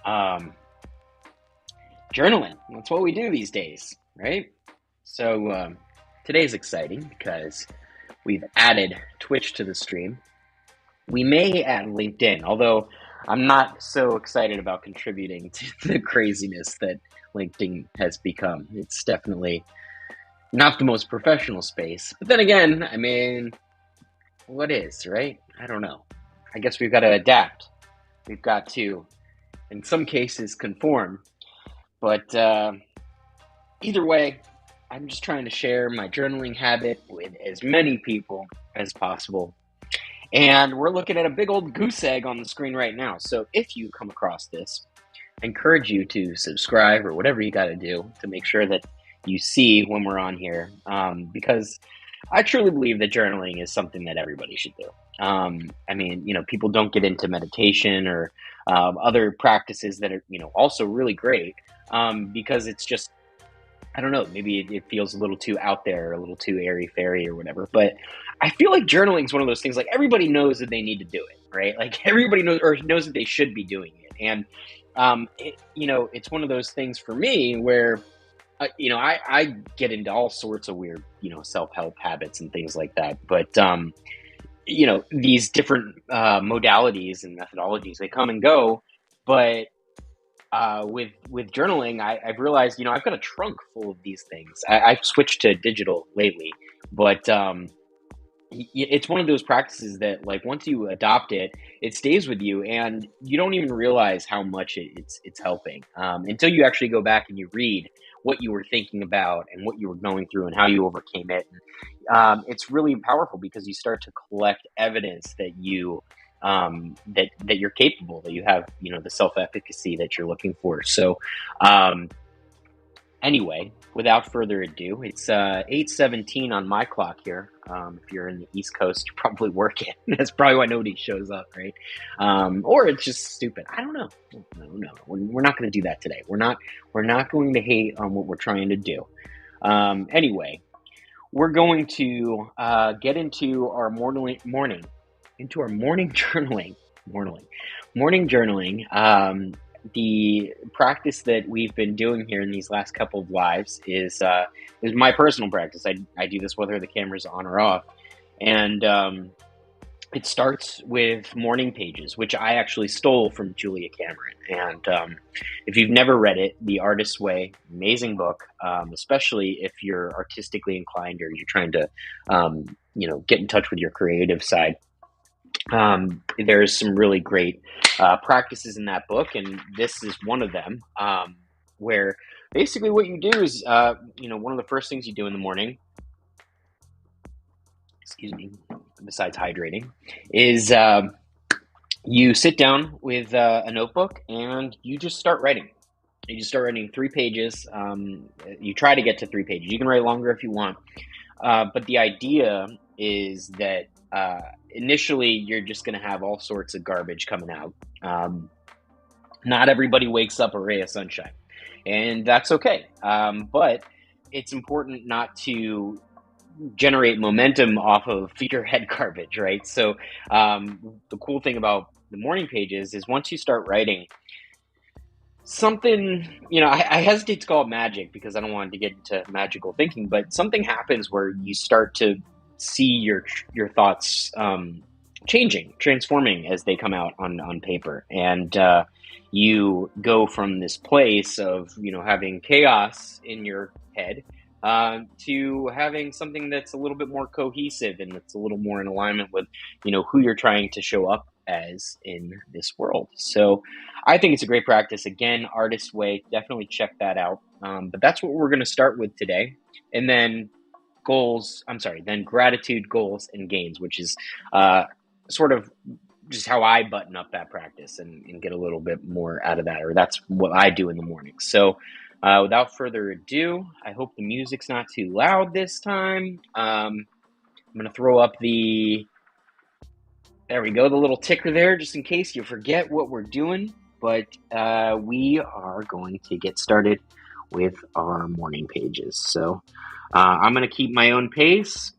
Um, Journaling. That's what we do these days, right? So today's exciting because we've added Twitch to the stream. We may add LinkedIn, although I'm not so excited about contributing to the craziness that LinkedIn has become. It's definitely not the most professional space. But then again, I mean, what is, right? I don't know. I guess we've got to adapt. We've got to, in some cases, conform. But either way, I'm just trying to share my journaling habit with as many people as possible. And we're looking at a big old goose egg on the screen right now. So if you come across this, I encourage you to subscribe or whatever you got to do to make sure that you see when we're on here. Because I truly believe that journaling is something that everybody should do. I mean, people don't get into meditation or other practices that are, also really great because it's just, I don't know, maybe it feels a little too out there, a little too airy fairy or whatever. But I feel like journaling is one of those things, like everybody knows that they need to do it, right? Like everybody knows or knows that they should be doing it. And, it's one of those things for me where, I get into all sorts of weird, self-help habits and things like that. But, these different modalities and methodologies, they come and go. But with journaling, I've realized, I've got a trunk full of these things. I've switched to digital lately, but it's one of those practices that, like, once you adopt it, it stays with you, and you don't even realize how much it's helping until you actually go back and you read what you were thinking about and what you were going through and how you overcame it. It's really powerful because you start to collect evidence that that you're capable, that you have, the self-efficacy that you're looking for. So, anyway, without further ado, it's 8:17 on my clock here. If you're in the East Coast, you're probably working. That's probably why nobody shows up, right? Or it's just stupid. I don't know. We're not going to do that today. We're not going to hate on what we're trying to do. Anyway, we're going to get into our morning journaling. Morning journaling. The practice that we've been doing here in these last couple of lives is my personal practice. I do this whether the camera's on or off, and it starts with morning pages, which I actually stole from Julia Cameron. And if you've never read it, The Artist's Way, amazing book, especially if you're artistically inclined or you're trying to, get in touch with your creative side. There's some really great practices in that book, and this is one of them, where basically what you do is, one of the first things you do in the morning, besides hydrating, is you sit down with a notebook and you just start writing. You just start writing 3 pages. You try to get to 3 pages. You can write longer if you want. But the idea is that initially you're just going to have all sorts of garbage coming out. Not everybody wakes up a ray of sunshine, and that's okay. But it's important not to generate momentum off of figurehead garbage, right? So the cool thing about the morning pages is once you start writing, something, I hesitate to call it magic because I don't want to get into magical thinking, but something happens where you start to see your thoughts transforming as they come out on paper. And you go from this place of, having chaos in your head to having something that's a little bit more cohesive and that's a little more in alignment with, who you're trying to show up as in this world. So I think it's a great practice. Again, Artist's Way, definitely check that out. But that's what we're going to start with today. And then gratitude, goals, and gains, which is sort of just how I button up that practice and get a little bit more out of that, or that's what I do in the morning. So without further ado, I hope the music's not too loud this time. I'm going to throw up there we go, the little ticker there, just in case you forget what we're doing. But we are going to get started with our morning pages. So I'm going to keep my own pace.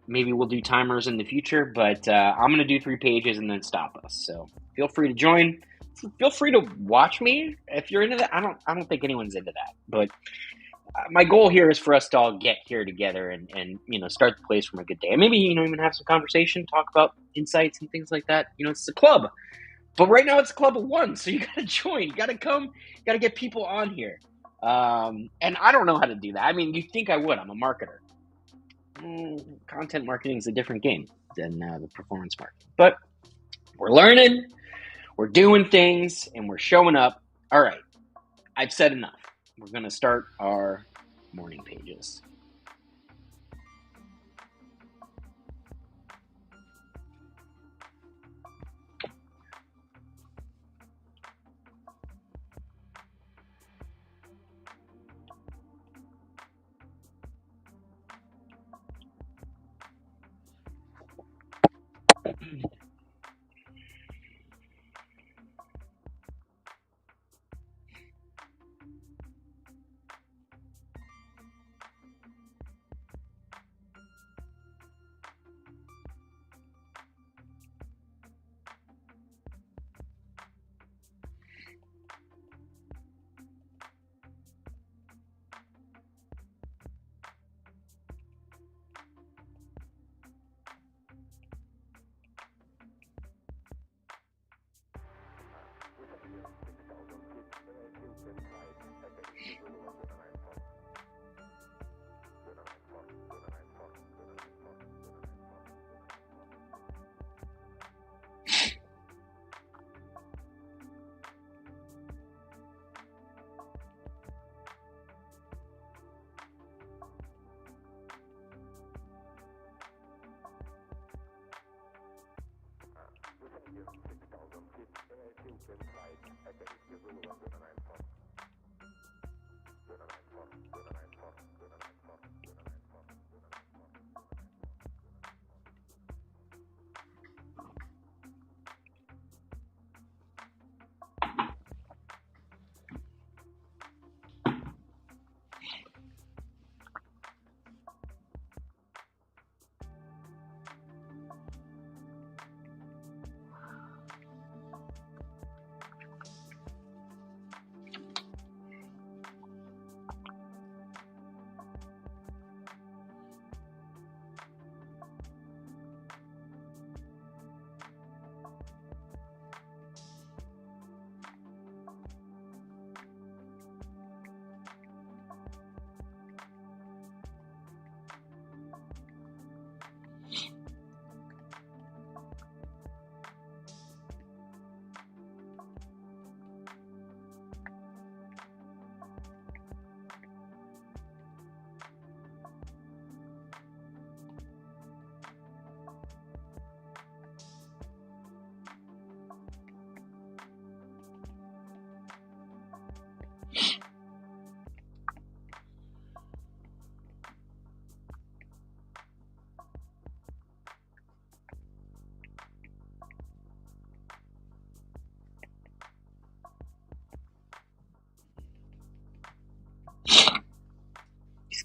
maybe we'll do timers in the future, but I'm going to do 3 pages and then stop us. So feel free to join. Feel free to watch me if you're into that. I don't think anyone's into that, but my goal here is for us to all get here together and start the place from a good day. And maybe even have some conversation, talk about insights and things like that. It's a club, but right now it's a club of one, so you got to join. You got to come. You got to get people on here. And I don't know how to do that. I mean, you'd think I would. I'm a marketer. Content marketing is a different game than the performance marketing. But we're learning, we're doing things, and we're showing up. All right, I've said enough. We're going to start our morning pages.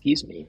Excuse me.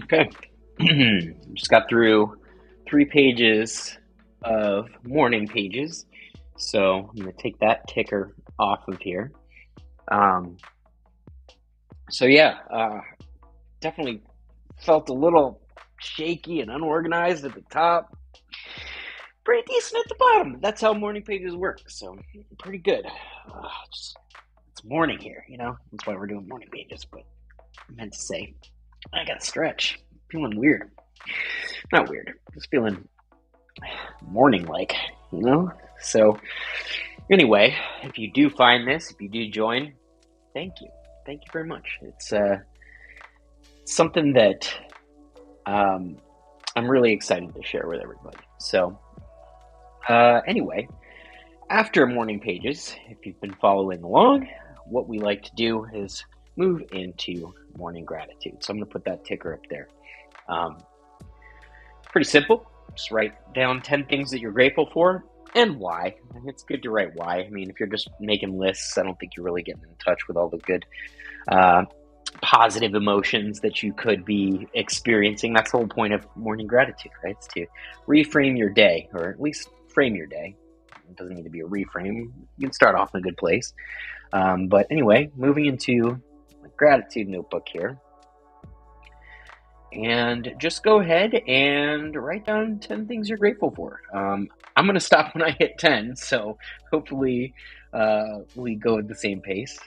Okay. Just got through 3 pages of morning pages. So I'm going to take that ticker off of here. Um, so, yeah, definitely felt a little shaky and unorganized at the top. Pretty decent at the bottom. That's how morning pages work. So, pretty good. It's morning here, you know? That's why we're doing morning pages. But I meant to say, I got to stretch. Feeling weird. Not weird. Just feeling morning like, you know? So, anyway, if you do find this, if you do join, thank you. Thank you very much. It's something that um, I'm really excited to share with everybody. So, anyway, after morning pages, if you've been following along, what we like to do is move into morning gratitude. So, I'm going to put that ticker up there. Um, Pretty simple. Just write down 10 things that you're grateful for and why. It's good to write why. I mean, if you're just making lists, I don't think you're really getting in touch with all the good uh, positive emotions that you could be experiencing. That's the whole point of morning gratitude, right? It's to reframe your day, or at least frame your day. It doesn't need to be a reframe. You can start off in a good place. But anyway, moving into my gratitude notebook here. And just go ahead and write down 10 things you're grateful for. I'm going to stop when I hit 10, so hopefully we go at the same pace.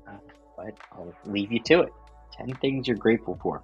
Uh, but I'll leave you to it. 10 things you're grateful for.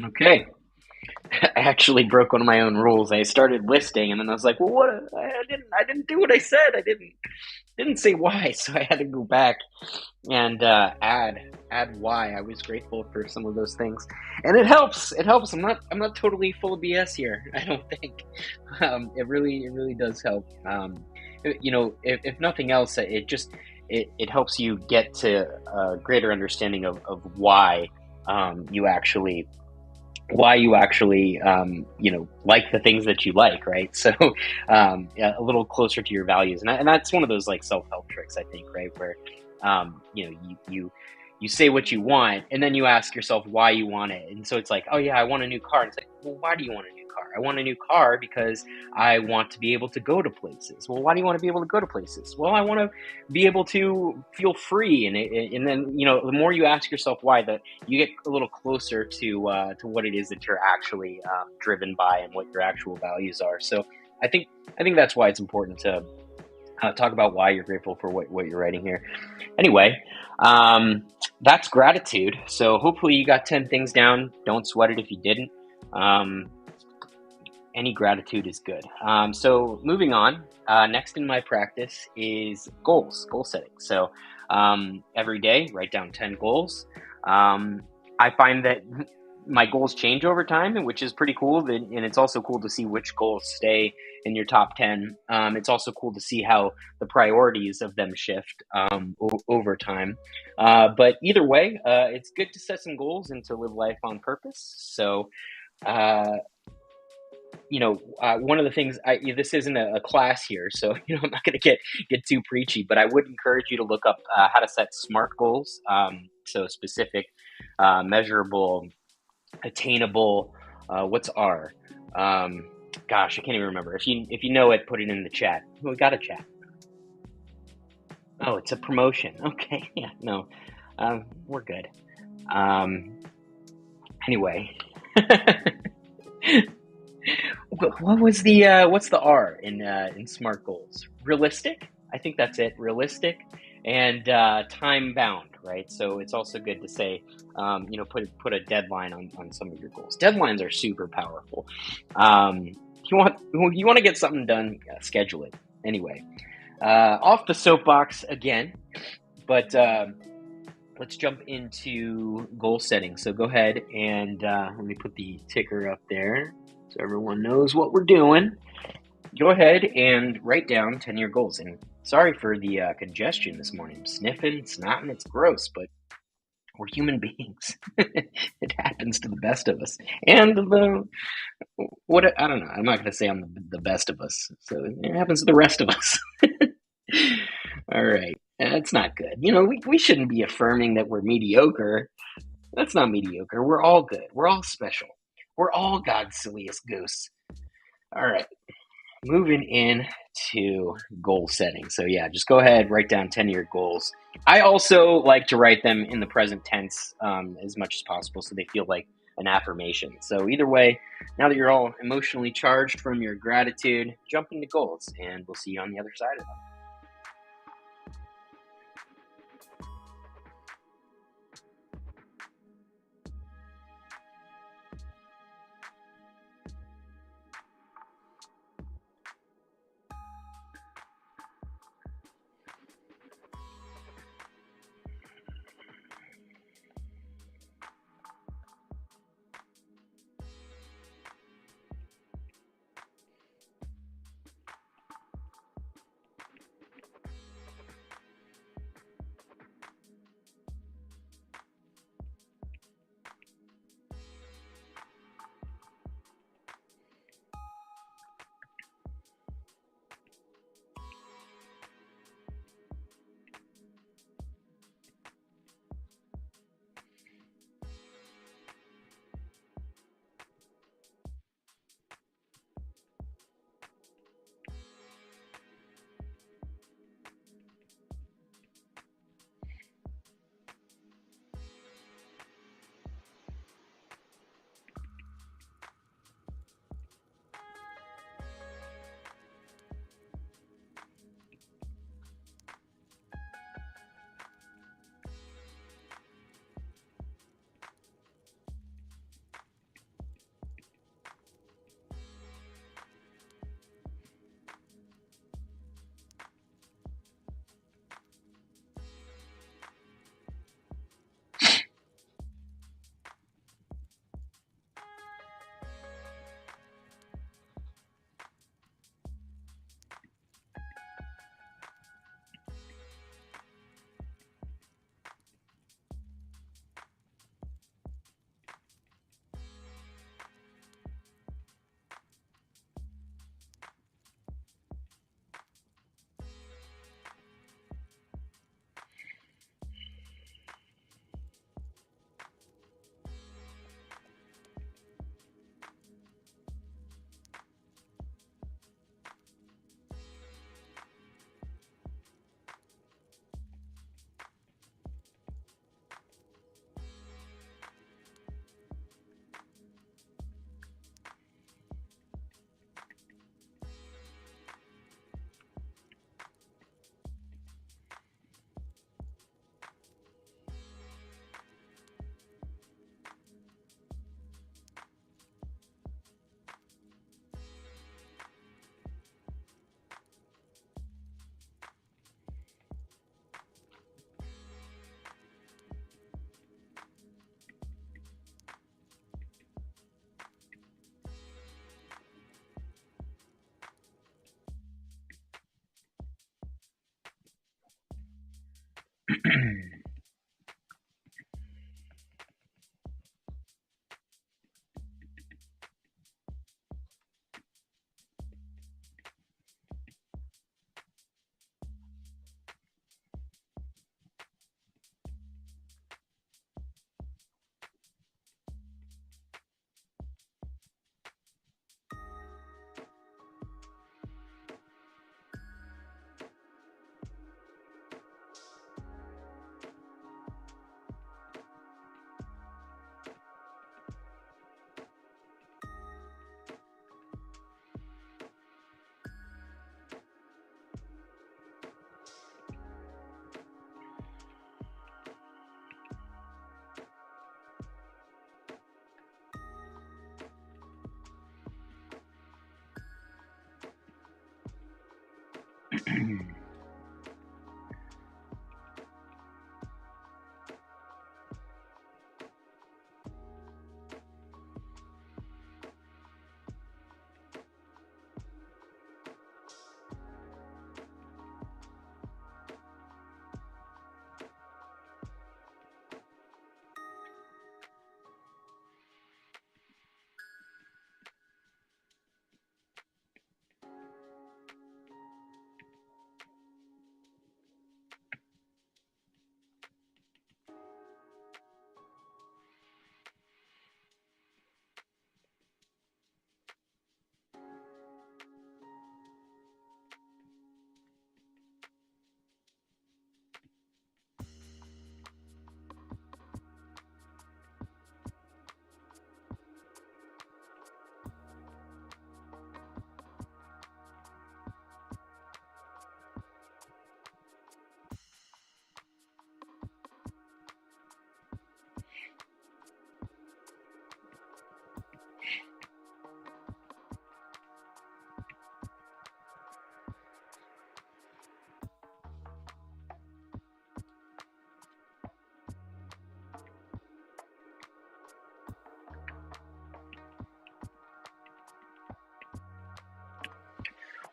Okay. I actually broke one of my own rules. I started listing, and then I was like, "Well, what? I didn't do what I said. I didn't say why." So I had to go back and add why. I was grateful for some of those things, and it helps. It helps. I'm not totally full of BS here. I don't think. It really does help. If nothing else, it helps you get to a greater understanding of you actually like the things that you like, right? So yeah, a little closer to your values, and that's one of those like self-help tricks, I think, right? Where you say what you want, and then you ask yourself why you want it. And so it's like, oh yeah, I want a new car. And it's like, well, why do you want a new car? I want a new car because I want to be able to go to places. Well, why do you want to be able to go to places? Well, I want to be able to feel free. And then the more you ask yourself why, you get a little closer to what it is that you're actually driven by and what your actual values are. So I think that's why it's important to talk about why you're grateful for what you're writing here. Anyway, that's gratitude. So hopefully you got 10 things down. Don't sweat it if you didn't. Any gratitude is good. So moving on, next in my practice is goal setting. So every day, write down 10 goals. I find that my goals change over time, which is pretty cool. And it's also cool to see which goals stay in your top 10. It's also cool to see how the priorities of them shift over time. But either way, it's good to set some goals and to live life on purpose. So, one of the things this isn't a class here, so I'm not going to get too preachy, but I would encourage you to look up how to set SMART goals. So specific, measurable, attainable. What's R? Gosh, I can't even remember. If you know it, put it in the chat. We got a chat. Oh, it's a promotion. Okay, yeah, no, we're good. Anyway, what was what's the R in SMART goals? Realistic. I think that's it. Realistic and time bound, right? So it's also good to say, put a deadline on some of your goals. Deadlines are super powerful. If you want to get something done, schedule it. Anyway, off the soapbox again, but let's jump into goal setting. So go ahead and let me put the ticker up there so everyone knows what we're doing. Go ahead and write down 10-year goals. And sorry for the congestion this morning. I'm sniffing, snotting, it's gross, but we're human beings. It happens to the best of us. And I don't know. I'm not going to say I'm the best of us. So it happens to the rest of us. All right. That's not good. We shouldn't be affirming that we're mediocre. That's not mediocre. We're all good. We're all special. We're all God's silliest goose. All right. Moving in to goal setting. So yeah, just go ahead, write down 10-year goals. I also like to write them in the present tense as much as possible so they feel like an affirmation. So either way, now that you're all emotionally charged from your gratitude, jump into goals, and we'll see you on the other side of them.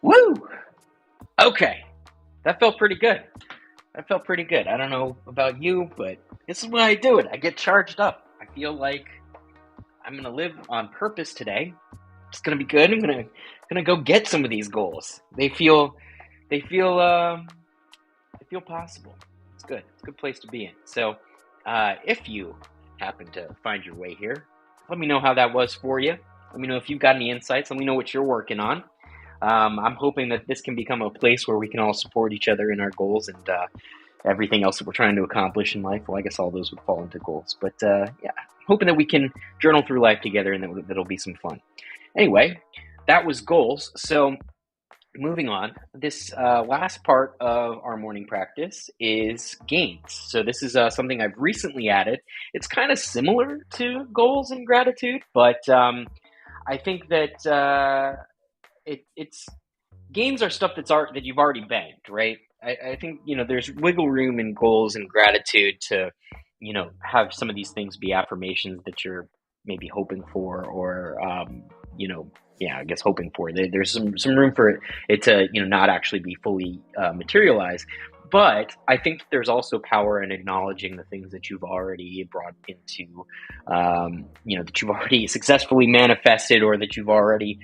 Woo! Okay, that felt pretty good. That felt pretty good. I don't know about you, but this is why I do it. I get charged up. I feel like I'm gonna live on purpose today. It's gonna be good. I'm gonna go get some of these goals. They feel they feel possible. It's good. It's a good place to be in. So, if you happen to find your way here, let me know how that was for you. Let me know if you've got any insights. Let me know what you're working on. I'm hoping that this can become a place where we can all support each other in our goals and everything else that we're trying to accomplish in life. Well, I guess all those would fall into goals. But yeah, hoping that we can journal through life together and that'll be some fun. Anyway, that was goals. So moving on, this last part of our morning practice is gains. So this is something I've recently added. It's kind of similar to goals and gratitude, but I think that it's gains are stuff that you've already banked, right? I think there's wiggle room in goals and gratitude to have some of these things be affirmations that you're maybe hoping for, or yeah, I guess hoping for. There's some room for it to not actually be fully materialized. But I think there's also power in acknowledging the things that you've already brought into, that you've already successfully manifested, or that you've already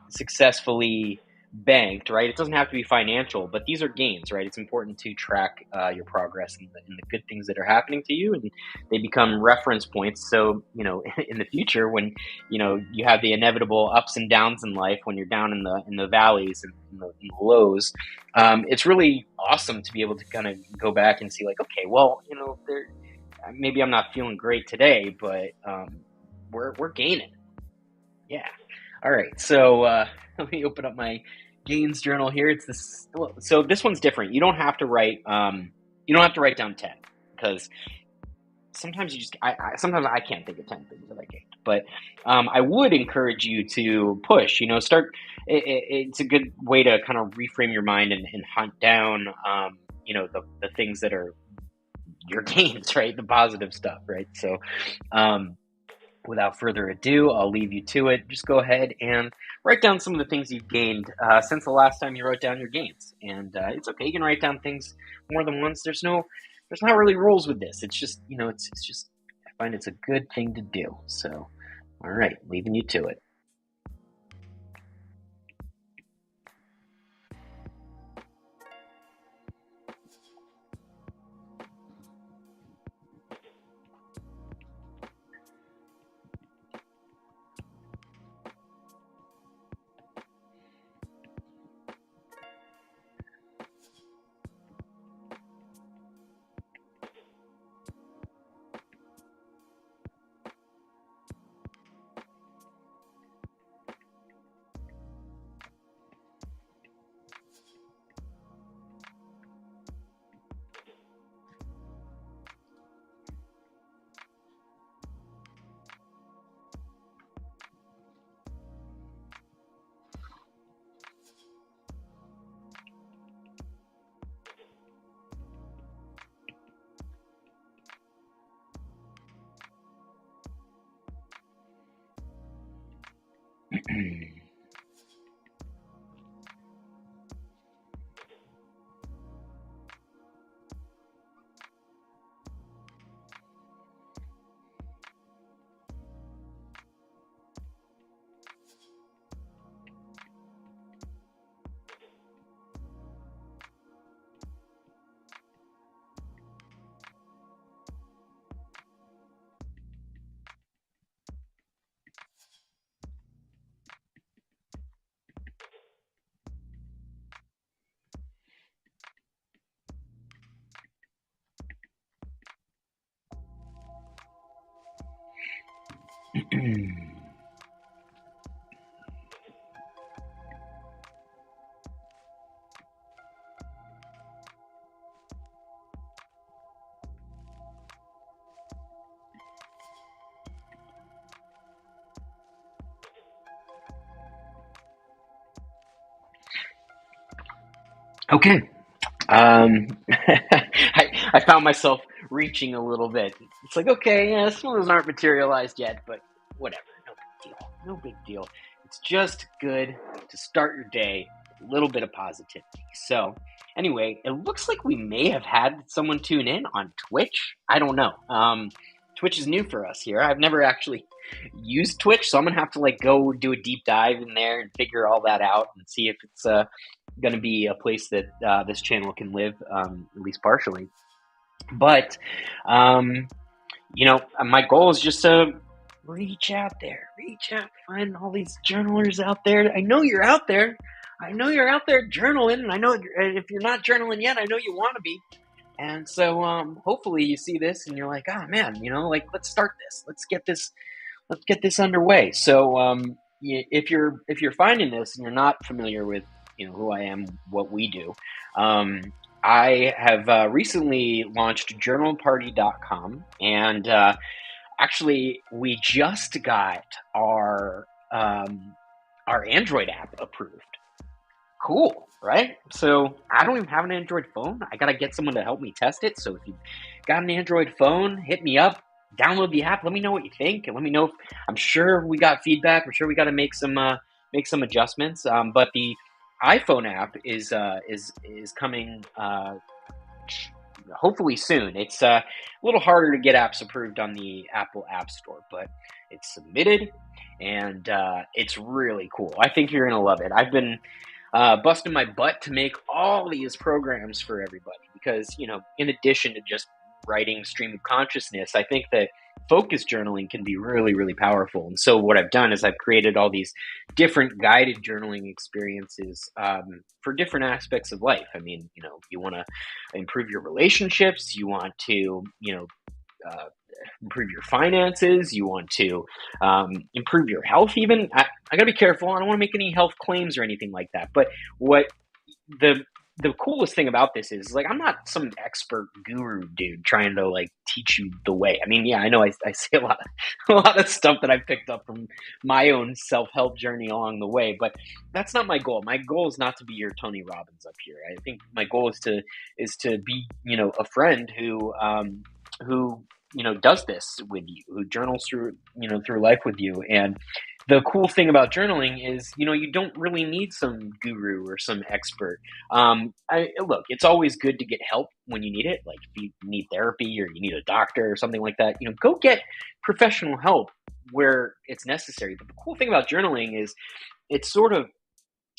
successfully banked, right? It doesn't have to be financial, but these are gains, right? It's important to track your progress and the good things that are happening to you, and they become reference points. So, in the future, when you have the inevitable ups and downs in life, when you're down in the valleys and in the lows, it's really awesome to be able to kind of go back and see, like, okay, well, maybe I'm not feeling great today, but we're gaining. Yeah. All right. So let me open up my gains journal here. It's this. So this one's different. You don't have to write. You don't have to write down 10, because sometimes sometimes I can't think of 10 things that I gained. But I would encourage you to push. Start. It's a good way to kind of reframe your mind and hunt down. The things that are your gains, right? The positive stuff, right? So. Without further ado, I'll leave you to it. Just go ahead and write down some of the things you've gained since the last time you wrote down your gains. And it's okay. You can write down things more than once. There's not really rules with this. It's just, it's just, I find it's a good thing to do. So, all right, leaving you to it. Okay. I found myself reaching a little bit. It's like, okay, yeah, some of those aren't materialized yet, but whatever. No big deal. No big deal. It's just good to start your day with a little bit of positivity. So, anyway, it looks like we may have had someone tune in on Twitch. I don't know. Twitch is new for us here. I've never actually used Twitch, so I'm gonna have to like go do a deep dive in there and figure all that out and see if it's going to be a place that this channel can live, at least partially. But, my goal is just to reach out, find all these journalers out there. I know you're out there. I know you're out there journaling, and I know if you're not journaling yet, I know you want to be. And so, hopefully, you see this and you're like, "Oh man, let's start this. Let's get this underway." So, if you're finding this and you're not familiar with who I am, what we do, I have recently launched journalparty.com, and actually we just got our Android app approved. Cool, right? So I don't even have an Android phone. I gotta get someone to help me test it. So if you've got an Android phone, hit me up. Download the app. Let me know what you think, and let me know if I'm sure we got feedback. I'm sure we got to make some adjustments. But the iPhone app is coming hopefully soon. It's a little harder to get apps approved on the Apple App Store, but it's submitted, and it's really cool. I think you're gonna love it. I've been busting my butt to make all these programs for everybody because in addition to just writing stream of consciousness, I think that focus journaling can be really, really powerful. And so what I've done is I've created all these different guided journaling experiences for different aspects of life. I mean, you want to improve your relationships, you want to, improve your finances, you want to improve your health even. I got to be careful. I don't want to make any health claims or anything like that. But what the coolest thing about this is like I'm not some expert guru dude trying to like teach you the way. I mean, yeah, I know I say a lot of stuff that I picked up from my own self-help journey along the way, but that's not my goal. My goal is not to be your Tony Robbins up here. I think my goal is to be, a friend who does this with you, who journals through life with you. And the cool thing about journaling is, you don't really need some guru or some expert. Look, it's always good to get help when you need it. Like if you need therapy or you need a doctor or something like that, go get professional help where it's necessary. But the cool thing about journaling is it's sort of,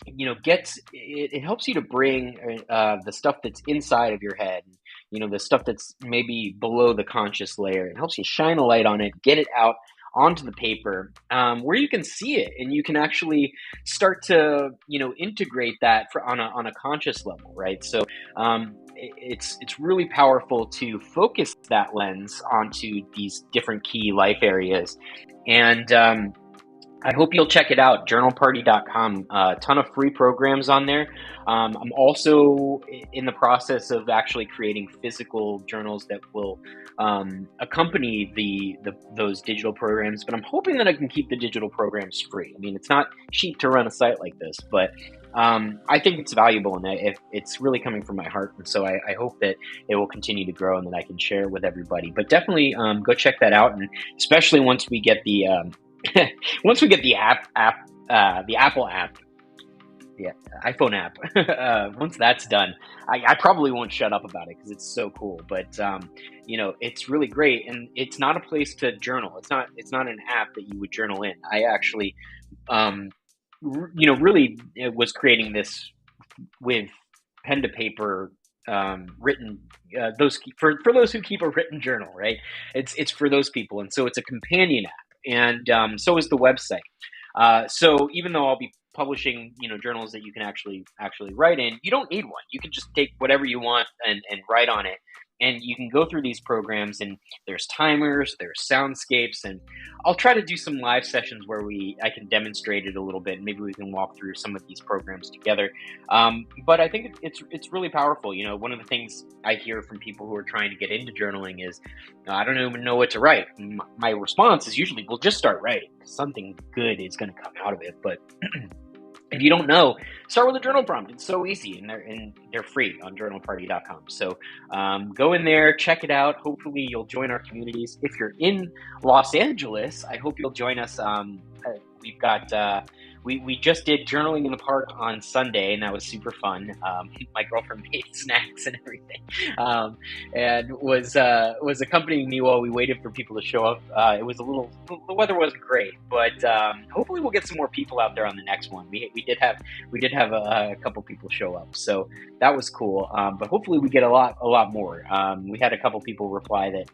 it helps you to bring the stuff that's inside of your head, the stuff that's maybe below the conscious layer. It helps you shine a light on it, get it out onto the paper where you can see it and you can actually start to integrate that on a conscious level, right? So it's really powerful to focus that lens onto these different key life areas. And I hope you'll check it out, journalparty.com. A ton of free programs on there. I'm also in the process of actually creating physical journals that will accompany those digital programs, but I'm hoping that I can keep the digital programs free. I mean, it's not cheap to run a site like this, but I think it's valuable and it's really coming from my heart. And so I hope that it will continue to grow and that I can share it with everybody. But definitely go check that out, and especially once we get the once we get the app the Apple app, the iPhone app. Once that's done, I probably won't shut up about it because it's so cool. But it's really great, and it's not a place to journal. It's not an app that you would journal in. I actually, um, really was creating this with pen to paper, written, those for those who keep a written journal, right? It's for those people, and so it's a companion app, and so is the website. So even though I'll be publishing, journals that you can actually write in, you don't need one. You can just take whatever you want and write on it. And you can go through these programs, and there's timers, there's soundscapes, and I'll try to do some live sessions where I can demonstrate it a little bit, and maybe we can walk through some of these programs together. But I think it's really powerful. One of the things I hear from people who are trying to get into journaling is, I don't even know what to write. My response is usually, well, just start writing. Something good is going to come out of it. But if you don't know, start with a journal prompt. It's so easy, and they're free on journalparty.com. So go in there, check it out. Hopefully, you'll join our communities. If you're in Los Angeles, I hope you'll join us. We've got we just did journaling in the park on Sunday, and that was super fun. My girlfriend made snacks and everything, and was accompanying me while we waited for people to show up. It was the weather wasn't great, but hopefully we'll get some more people out there on the next one. We did have a couple people show up, so that was cool. But hopefully we get a lot more. We had a couple people reply that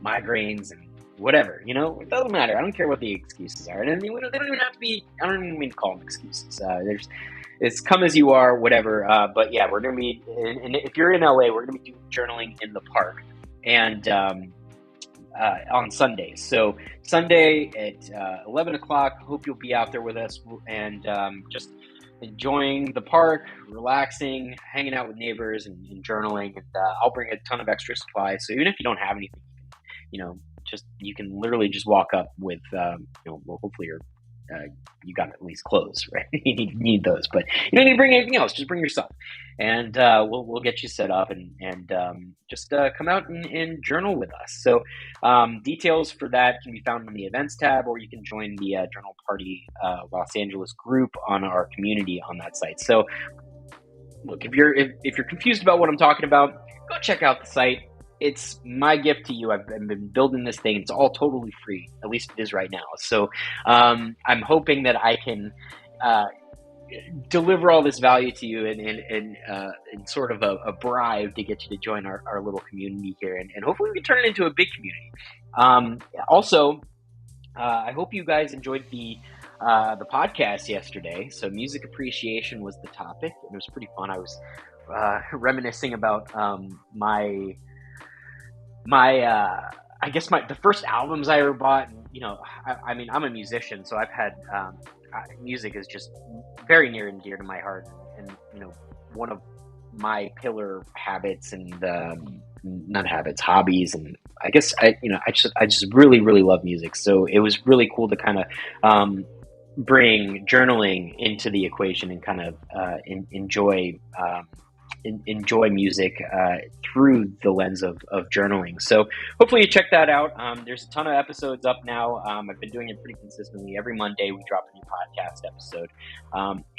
migraines and whatever, it doesn't matter. I don't care what the excuses are. And they don't even have to be, I don't even mean to call them excuses. It's come as you are, whatever. But yeah, we're going to be, and if you're in LA, we're going to be doing journaling in the park and on Sundays. So Sunday at 11 o'clock, hope you'll be out there with us and just enjoying the park, relaxing, hanging out with neighbors and journaling. And I'll bring a ton of extra supplies. So even if you don't have anything, you can literally just walk up with, hopefully you got at least clothes, right? You need those, but you don't need to bring anything else. Just bring yourself, and we'll get you set up and just come out and journal with us. So details for that can be found on the events tab, or you can join the Journal Party Los Angeles group on our community on that site. So look, if you're confused about what I'm talking about, go check out the site. It's my gift to you. I've been building this thing. It's all totally free. At least it is right now. So I'm hoping that I can deliver all this value to you in sort of a bribe to get you to join our little community here. And hopefully we can turn it into a big community. Also, I hope you guys enjoyed the podcast yesterday. So music appreciation was the topic. And it was pretty fun. I was reminiscing about I guess the first albums I ever bought. I mean, I'm a musician, so I've had music is just very near and dear to my heart, and one of my pillar habits and not habits, hobbies, and I guess I just really really love music. So it was really cool to kind of bring journaling into the equation and kind of enjoy music through the lens of journaling. So hopefully you check that out. There's a ton of episodes up now. I've been doing it pretty consistently. Every Monday we drop a new podcast episode.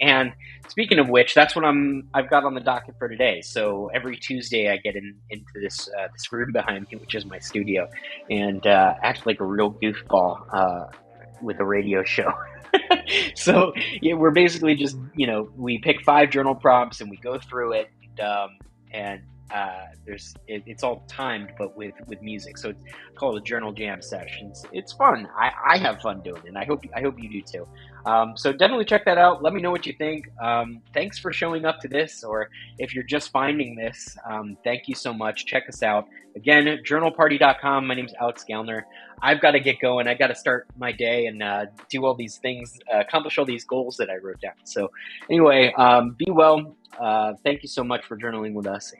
And speaking of which, that's what I've got on the docket for today. So every Tuesday I get into this room behind me, which is my studio, and act like a real goofball with a radio show. So yeah, we're basically just, we pick 5 journal prompts and we go through it, and it's all timed, but with music. So it's called a journal jam sessions. It's fun. I have fun doing it, and I hope you do too. So definitely check that out. Let me know what you think. Thanks for showing up to this, or if you're just finding this, thank you so much. Check us out. Again, journalparty.com. My name's Alex Gellner. I've got to get going. I got to start my day and do all these things, accomplish all these goals that I wrote down. So anyway, be well. Thank you so much for journaling with us.